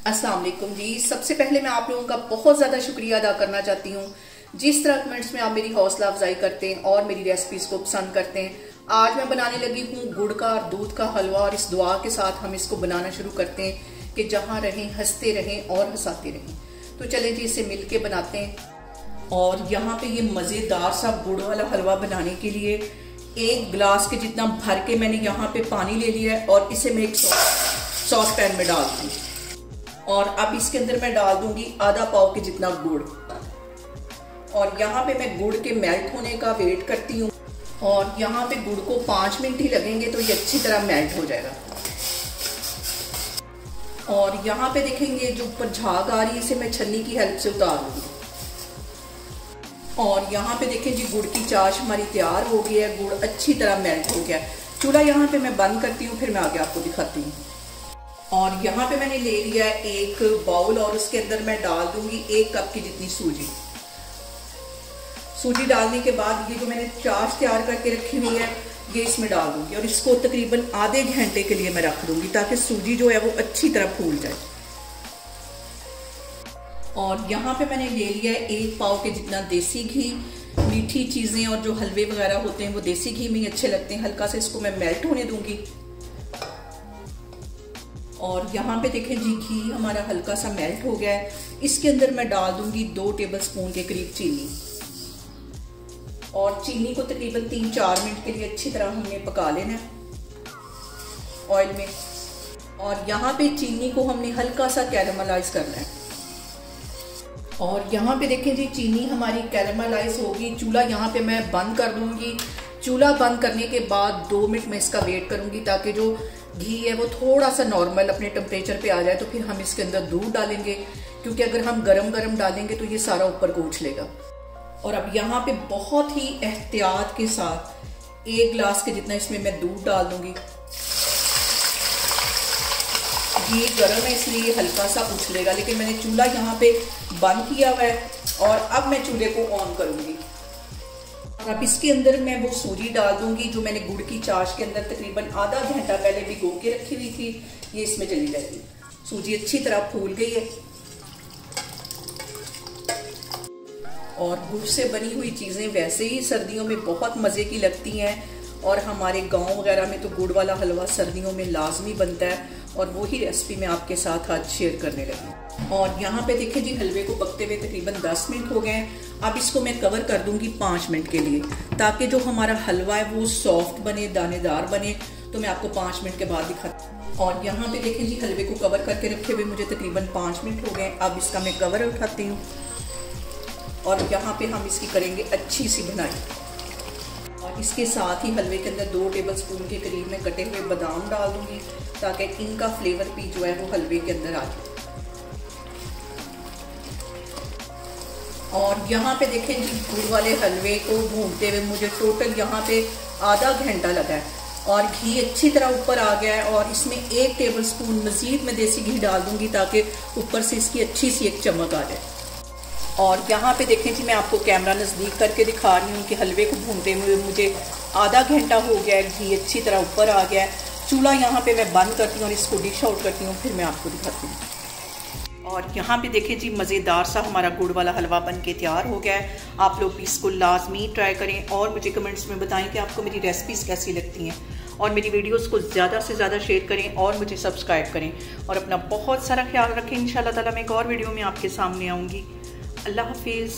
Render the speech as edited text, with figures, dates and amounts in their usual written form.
अस्सलाम वालेकुम जी। सबसे पहले मैं आप लोगों का बहुत ज़्यादा शुक्रिया अदा करना चाहती हूँ जिस तरह कमेंट्स में आप मेरी हौसला अफजाई करते हैं और मेरी रेसिपीज़ को पसंद करते हैं। आज मैं बनाने लगी हूँ गुड़ का और दूध का हलवा और इस दुआ के साथ हम इसको बनाना शुरू करते हैं कि जहाँ रहें हंसते रहें और हंसाते रहें। तो चलें जी इसे मिल के बनाते हैं। और यहाँ पे ये मज़ेदार सा गुड़ वाला हलवा बनाने के लिए 1 गिलास के जितना भर के मैंने यहाँ पे पानी ले लिया है और इसे मैं एक सॉस पैन में डाल दूँगी। और अब इसके अंदर मैं डाल दूंगी आधा पाव के जितना गुड़। और यहाँ पे मैं गुड़ के मेल्ट होने का वेट करती हूँ और यहाँ पे गुड़ को 5 मिनट ही लगेंगे तो ये अच्छी तरह मेल्ट हो जाएगा। और यहाँ पे देखेंगे जो ऊपर झाग आ रही है इसे मैं छन्नी की हेल्प से उतार लूंगी। और यहाँ पे देखें जी गुड़ की चाश हमारी तैयार हो गई है, गुड़ अच्छी तरह मेल्ट हो गया। चूल्हा यहाँ पे मैं बंद करती हूँ, फिर मैं आगे आपको दिखाती हूँ। और यहाँ पे मैंने ले लिया है एक बाउल और उसके अंदर मैं डाल दूंगी 1 कप की जितनी सूजी। सूजी डालने के बाद ये जो मैंने चाश तैयार करके रखी हुई है ये इसमें डाल दूंगी और इसको तकरीबन आधे घंटे के लिए मैं रख दूंगी ताकि सूजी जो है वो अच्छी तरह फूल जाए। और यहाँ पे मैंने ले लिया है 1 पाव के जितना देसी घी। मीठी चीज़ें और जो हलवे वगैरह होते हैं वो देसी घी में ही अच्छे लगते हैं। हल्का सा इसको मैं मेल्ट होने दूंगी। और यहाँ पे देखें जी घी हमारा हल्का सा मेल्ट हो गया है। इसके अंदर मैं डाल दूंगी 2 टेबलस्पून के करीब चीनी। और चीनी को तकरीबन 3-4 मिनट के लिए अच्छी तरह हमने पका लेना है ऑयल में। और यहाँ पे चीनी को हमने हल्का सा कैरामलाइज करना है। और यहाँ पे देखें जी चीनी हमारी कैरामलाइज होगी। चूल्हा यहाँ पे मैं बंद कर दूंगी। चूल्हा बंद करने के बाद 2 मिनट में इसका वेट करूंगी ताकि जो घी है वो थोड़ा सा नॉर्मल अपने टेम्परेचर पे आ जाए। तो फिर हम इसके अंदर दूध डालेंगे क्योंकि अगर हम गरम डालेंगे तो ये सारा ऊपर को उछलेगा। और अब यहाँ पे बहुत ही एहतियात के साथ 1 गिलास के जितना इसमें मैं दूध डाल दूंगी। घी गर्म है इसलिए हल्का सा उछलेगा, लेकिन मैंने चूल्हा यहाँ पे बंद किया हुआ है और अब मैं चूल्हे को ऑन करूंगी। और अब इसके अंदर मैं वो सूजी डाल दूंगी जो मैंने गुड़ की चाश के अंदर तकरीबन आधा घंटा पहले भिगो के रखी हुई थी। ये इसमें चली जाएगी। सूजी अच्छी तरह फूल गई है। और गुड़ से बनी हुई चीज़ें वैसे ही सर्दियों में बहुत मज़े की लगती हैं और हमारे गांव वगैरह में तो गुड़ वाला हलवा सर्दियों में लाजमी बनता है और वही रेसिपी मैं आपके साथ आज शेयर करने लगी। और यहाँ पे देखें जी हलवे को पकते हुए तकरीबन 10 मिनट हो गए हैं। अब इसको मैं कवर कर दूंगी 5 मिनट के लिए ताकि जो हमारा हलवा है वो सॉफ्ट बने, दानेदार बने। तो मैं आपको 5 मिनट के बाद दिखाती हूँ। और यहाँ पे देखें जी हलवे को कवर करके रखे हुए मुझे तकरीबन 5 मिनट हो गए। अब इसका मैं कवर उठाती हूँ और यहाँ पे हम इसकी करेंगे अच्छी सी बनाई। और इसके साथ ही हलवे के अंदर 2 टेबलस्पून के करीब मैं कटे हुए बादाम डाल दूंगी ताकि इनका फ्लेवर भी जो है वो हलवे के अंदर आ जाए। और यहाँ पे देखें जी गुड़ वाले हलवे को भूनते हुए मुझे टोटल यहाँ पे आधा घंटा लगा है और घी अच्छी तरह ऊपर आ गया है। और इसमें 1 टेबलस्पून मज़ीद मैं देसी घी डाल दूंगी ताकि ऊपर से इसकी अच्छी सी एक चमक आ जाए। और यहाँ पे देखें जी मैं आपको कैमरा नज़दीक करके दिखा रही हूँ कि हलवे को भूनते हुए मुझे आधा घंटा हो गया है। घी अच्छी तरह ऊपर आ गया है। चूल्हा यहाँ पे मैं बंद करती हूँ और इसको डिश आउट करती हूँ, फिर मैं आपको दिखाती हूँ। और यहाँ पे देखें जी मज़ेदार सा हमारा गुड़ वाला हलवा बन के तैयार हो गया है। आप लोग इसको लाजमी ट्राई करें और मुझे कमेंट्स में बताएं कि आपको मेरी रेसिपीज़ कैसी लगती हैं। और मेरी वीडियोस को ज़्यादा से ज़्यादा शेयर करें और मुझे सब्सक्राइब करें। और अपना बहुत सारा ख्याल रखें। इंशाल्लाह ताला मैं एक और वीडियो में आपके सामने आऊँगी। अल्लाह हाफिज़।